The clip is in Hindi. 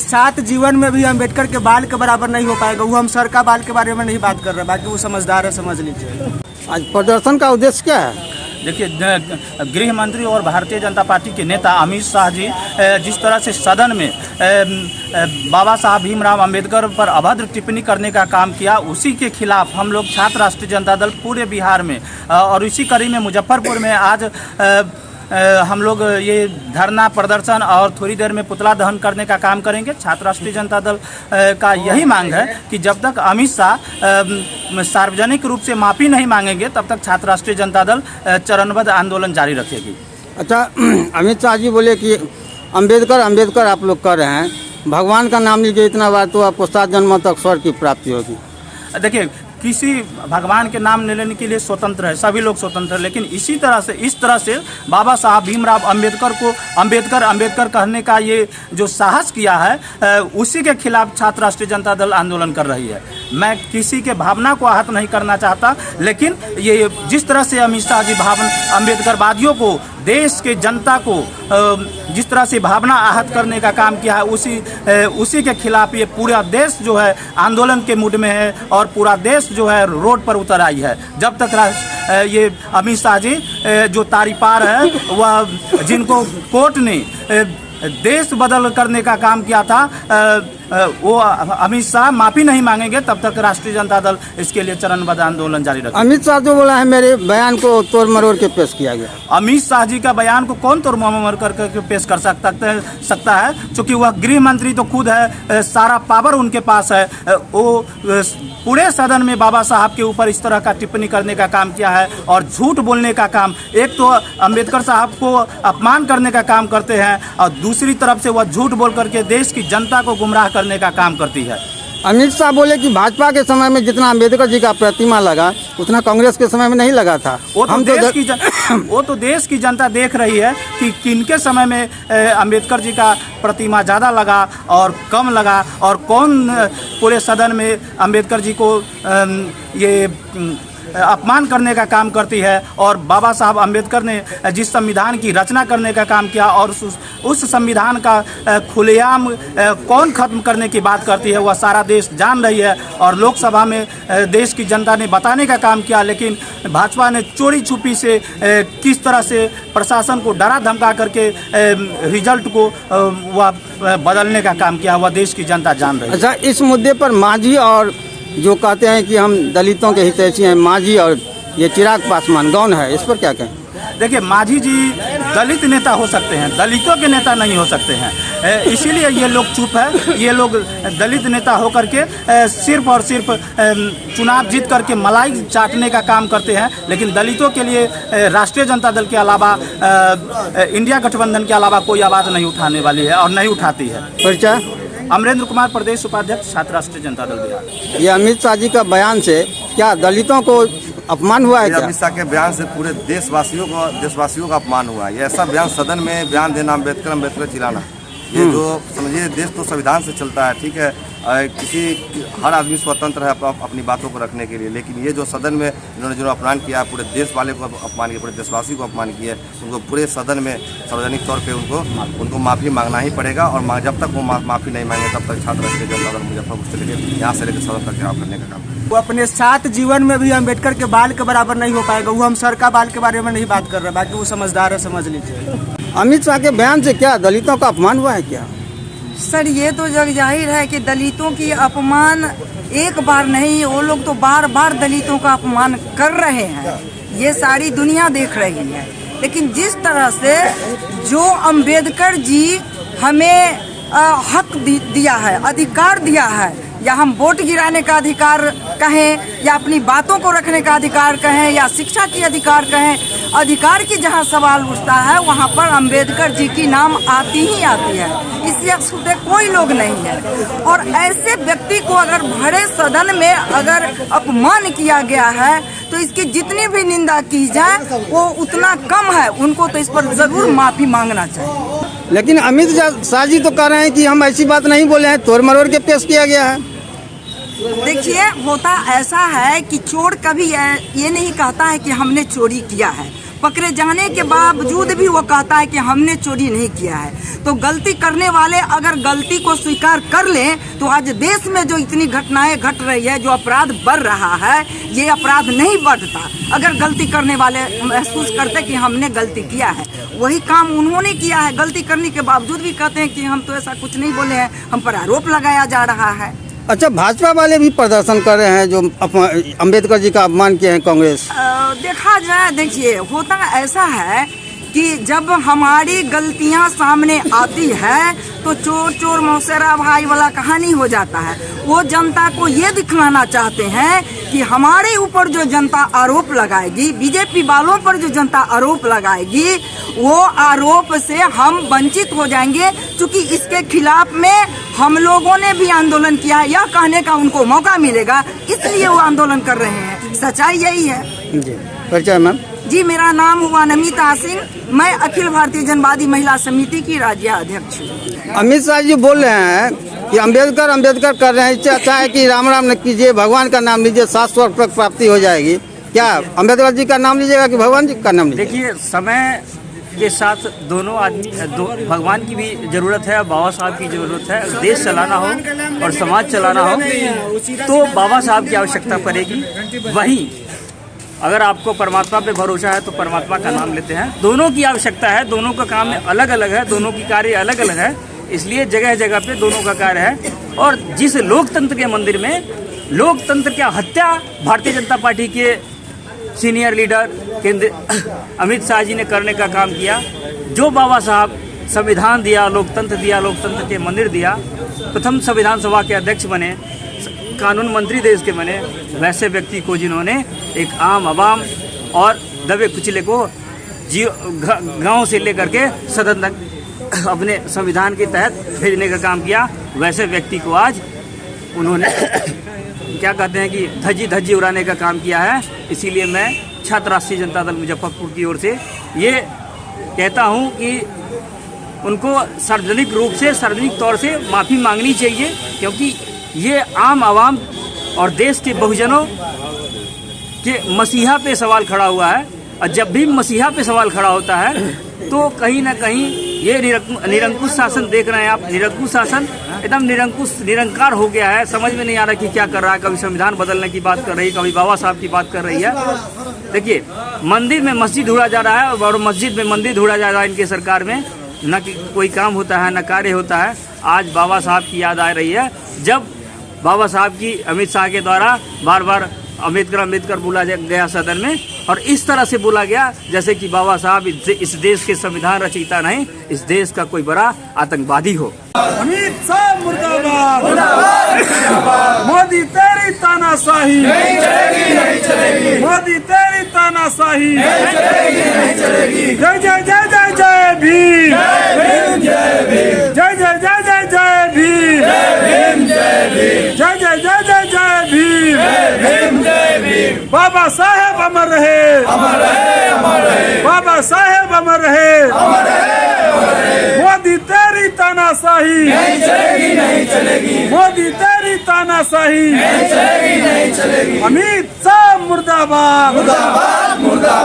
सात जीवन में भी अम्बेडकर के बाल के बराबर नहीं हो पाएगा। वो हम सर का बाल के बारे में नहीं बात कर रहे, बाकी वो समझदार है, समझ लीजिए। आज प्रदर्शन का उद्देश्य क्या है? देखिए, गृह मंत्री और भारतीय जनता पार्टी के नेता अमित शाह जी जिस तरह से सदन में बाबा साहब भीमराव अंबेडकर पर अभद्र टिप्पणी करने का काम किया, उसी के खिलाफ हम लोग छात्र राष्ट्रीय जनता दल पूरे बिहार में और इसी कड़ी में मुजफ्फरपुर में आज हम लोग ये धरना प्रदर्शन और थोड़ी देर में पुतला दहन करने का काम करेंगे। छात्र राष्ट्रीय जनता दल का यही मांग है कि जब तक अमित शाह सार्वजनिक रूप से माफ़ी नहीं मांगेंगे तब तक छात्र राष्ट्रीय जनता दल चरणबद्ध आंदोलन जारी रखेगी। अच्छा, अमित शाह जी बोले कि अंबेडकर आप लोग कर रहे हैं, भगवान का नाम लीजिए इतना बार तो आपको 7 जन्मों तक स्वर्ग की प्राप्ति होगी। देखिए, किसी भगवान के नाम लेने के लिए स्वतंत्र है, सभी लोग स्वतंत्र हैं, लेकिन इस तरह से बाबा साहब भीमराव अंबेडकर को अंबेडकर कहने का ये जो साहस किया है, उसी के खिलाफ छात्र राष्ट्रीय जनता दल आंदोलन कर रही है। मैं किसी के भावना को आहत नहीं करना चाहता, लेकिन ये जिस तरह से अमित शाह जी अंबेडकरवादियों को, देश के जनता को जिस तरह से भावना आहत करने का काम किया है, उसी के खिलाफ ये पूरा देश जो है आंदोलन के मूड में है और पूरा देश जो है रोड पर उतर आई है। जब तक ये अमित शाह जी जो तारीपार है, वह जिनको कोर्ट ने देश बदल करने का काम किया था, वो अमित शाह माफ़ी नहीं मांगेंगे तब तक राष्ट्रीय जनता दल इसके लिए चरणबद्ध आंदोलन जारी रखेगा। अमित शाह जो बोला है मेरे बयान को तोड़ मरोड़ के पेश किया गया। अमित शाह जी का बयान को कौन तोड़ मरोड़ करके पेश कर सकता है, क्योंकि वह गृह मंत्री तो खुद है, सारा पावर उनके पास है। वो पूरे सदन में बाबा साहब के ऊपर इस तरह का टिप्पणी करने का काम किया है और झूठ बोलने का काम, एक तो अंबेडकर साहब को अपमान करने का काम करते हैं और दूसरी तरफ से वह झूठ बोल करके देश की जनता को गुमराह करने का काम करती है। अमित शाह बोले कि भाजपा के समय में जितना अंबेडकर जी का प्रतिमा लगा उतना कांग्रेस के समय में नहीं लगा था। वो तो देश की जनता देख रही है कि किनके समय में अंबेडकर जी का प्रतिमा ज़्यादा लगा और कम लगा, और कौन पूरे सदन में अंबेडकर जी को ये अपमान करने का काम करती है। और बाबा साहब अंबेडकर ने जिस संविधान की रचना करने का काम किया और उस संविधान का खुलेआम कौन खत्म करने की बात करती है, वह सारा देश जान रही है। और लोकसभा में देश की जनता ने बताने का काम किया, लेकिन भाजपा ने चोरी छुपी से किस तरह से प्रशासन को डरा धमका करके रिजल्ट को वह बदलने का काम किया, वह देश की जनता जान रही है। अच्छा, इस मुद्दे पर मांझी और जो कहते हैं कि हम दलितों के हितैषी हैं, मांझी और ये चिराग पासवान गौन है, इस पर क्या कहें? देखिए, मांझी जी दलित नेता हो सकते हैं, दलितों के नेता नहीं हो सकते हैं, इसीलिए ये लोग चुप है। ये लोग दलित नेता होकर के सिर्फ और सिर्फ चुनाव जीत करके मलाई चाटने का काम करते हैं, लेकिन दलितों के लिए राष्ट्रीय जनता दल के अलावा, इंडिया गठबंधन के अलावा कोई आवाज़ नहीं उठाने वाली है और नहीं उठाती है। परिचय? अमरेंद्र कुमार, प्रदेश उपाध्यक्ष, छात्र राष्ट्रीय जनता दल बिहार। ये अमित शाह जी का बयान से क्या दलितों को अपमान हुआ है? क्या अमित शाह के बयान से पूरे देशवासियों का अपमान हुआ है? ये ऐसा बयान सदन में बयान देना, अंबेडकर चिल्लाना, ये जो समझिए देश तो संविधान से चलता है, ठीक है, हर आदमी स्वतंत्र है अपनी बातों को रखने के लिए, लेकिन ये जो सदन में इन्होंने जो अपमान किया, पूरे देश वाले को अपमान किया, पूरे देशवासी को अपमान किया, उनको पूरे सदन में सार्वजनिक तौर पे उनको माफ़ी मांगना ही पड़ेगा। और जब तक वो माफ़ी नहीं मांगे तब तक छात्र राष्ट्रीय जनता दल मुजफ्फरपुर से लेकर यहाँ से लेकर सदन तक घेराव करने का काम। वो अपने 7 जीवन में भी अम्बेडकर के बाल के बराबर नहीं हो पाएगा। वो हम सर का बाल के बारे में नहीं बात कर रहे, बाकी वो समझदार है, समझ लीजिए। अमित शाह के बयान से क्या दलितों का अपमान हुआ है क्या? सर, ये तो जग जाहिर है कि दलितों की अपमान एक बार नहीं, वो लोग तो बार बार दलितों का अपमान कर रहे हैं, ये सारी दुनिया देख रही है। लेकिन जिस तरह से जो अंबेडकर जी हमें हक दिया है, अधिकार दिया है, या हम वोट गिराने का अधिकार कहें, या अपनी बातों को रखने का अधिकार कहें, या शिक्षा की अधिकार कहें, अधिकार की जहां सवाल उठता है वहां पर अंबेडकर जी की नाम आती ही आती है। इससे छूटे कोई लोग नहीं है। और ऐसे व्यक्ति को अगर भरे सदन में अगर अपमान किया गया है तो इसकी जितनी भी निंदा की जाए वो उतना कम है। उनको तो इस पर जरूर माफी मांगना चाहिए। लेकिन अमित शाह जी तो कह रहे हैं कि हम ऐसी बात नहीं बोले हैं, तोड़ मरोड़ के पेश किया गया है। देखिए, होता ऐसा है कि चोर कभी ये नहीं कहता है कि हमने चोरी किया है, पकड़े जाने के बावजूद भी वो कहता है कि हमने चोरी नहीं किया है। तो गलती करने वाले अगर गलती को स्वीकार कर लें तो आज देश में जो इतनी घटनाएं घट रही है, जो अपराध बढ़ रहा है, ये अपराध नहीं बढ़ता अगर गलती करने वाले महसूस करते कि हमने गलती किया है। वही काम उन्होंने किया है, गलती करने के बावजूद भी कहते हैं कि हम तो ऐसा कुछ नहीं बोले हैं, हम पर आरोप लगाया जा रहा है। अच्छा, भाजपा वाले भी प्रदर्शन कर रहे हैं जो अंबेडकर जी का अपमान किए हैं कांग्रेस। देखा जाए, देखिए होता ऐसा है कि जब हमारी गलतियां सामने आती है तो चोर चोर मौसेरा भाई वाला कहानी हो जाता है। वो जनता को ये दिखलाना चाहते हैं कि हमारे ऊपर जो जनता आरोप लगाएगी, बीजेपी वालों पर जो जनता आरोप लगाएगी, वो आरोप से हम वंचित हो जाएंगे। क्योंकि इसके खिलाफ में हम लोगों ने भी आंदोलन किया है, यह कहने का उनको मौका मिलेगा, इसलिए वो आंदोलन कर रहे हैं। सच्चाई यही है जी। परिचय मैम जी, मेरा नाम हुआ नमिता सिंह, मैं अखिल भारतीय जनवादी महिला समिति की राज्य अध्यक्ष हूँ। अमित शाह जी बोल रहे हैं कि अंबेडकर अंबेडकर कर रहे हैं, अच्छा है कि राम राम न कीजिए, भगवान का नाम लीजिए, शाश्वत तक प्राप्ति हो जाएगी। क्या अंबेडकर जी का नाम लीजिएगा कि भगवान जी का नाम लीजिएगा? देखिए, समय के साथ दोनों भगवान की भी ज़रूरत है, बाबा साहब की ज़रूरत है। देश चलाना हो और समाज चलाना हो तो बाबा साहब की आवश्यकता पड़ेगी। वहीं अगर आपको परमात्मा पे भरोसा है तो परमात्मा का नाम लेते हैं। दोनों की आवश्यकता है, दोनों का काम अलग अलग है, दोनों की कार्य अलग अलग है, इसलिए जगह जगह पे दोनों का कार्य है। और जिस लोकतंत्र के मंदिर में लोकतंत्र की हत्या भारतीय जनता पार्टी के सीनियर लीडर केंद्र अमित शाह जी ने करने का काम किया, जो बाबा साहब संविधान दिया, लोकतंत्र दिया, लोकतंत्र के मंदिर दिया, प्रथम संविधान सभा के अध्यक्ष बने, कानून मंत्री देश के बने, वैसे व्यक्ति को जिन्होंने एक आम आवाम और दबे कुचले को गांव से लेकर के सदन तक अपने संविधान के तहत भेजने का काम किया, वैसे व्यक्ति को आज उन्होंने क्या कहते हैं कि धज्जी धज्जी उड़ाने का काम किया है। इसीलिए मैं छात्र राष्ट्रीय जनता दल मुजफ्फरपुर की ओर से ये कहता हूँ कि उनको सार्वजनिक रूप से, सार्वजनिक तौर से माफ़ी मांगनी चाहिए, क्योंकि ये आम आवाम और देश के बहुजनों के मसीहा पे सवाल खड़ा हुआ है। और जब भी मसीहा पे सवाल खड़ा होता है तो कहीं ना कहीं ये निरंकुश शासन देख रहे हैं आप, निरंकुश शासन एकदम निरंकार हो गया है। समझ में नहीं आ रहा कि क्या कर रहा है। कभी संविधान बदलने की बात कर रही है, कभी बाबा साहब की बात कर रही है। देखिए, मंदिर में मस्जिद ढूंढा जा रहा है और मस्जिद में मंदिर ढूंढा जा रहा है। इनके सरकार में न कि कोई काम होता है, न कार्य होता है। आज बाबा साहब की याद आ रही है, जब बाबा साहब की अमित शाह के द्वारा बार बार अंबेडकर अंबेडकर बोला गया सदन में, और इस तरह से बोला गया जैसे कि बाबा साहब इस देश के संविधान रचयिता नहीं, इस देश का कोई बड़ा आतंकवादी हो। अमित शाह मुर्दाबाद, मोदी तेरी तानाशाही नहीं चलेगी, नहीं चलेगी। मोदी तेरी तानाशाही नहीं चलेगी, नहीं चलेगी। जय जय जय जय जय भीम, जय भीम, जय जय जय जय जय भीम, जय भीम, जय जय जय जय जय भीम, जय भीम। बाबा साहेब अमर रहे, अमर रहे, अमर रहे। बाबा साहेब अमर रहे, अमर रहे, अमर रहे। मोदी तेरी तानाशाही नहीं चलेगी, नहीं चलेगी। मोदी तेरी तानाशाही नहीं चलेगी, नहीं चलेगी। अमित शाह मुर्दाबाद, मुर्दाबाद, मुर्दाबाद।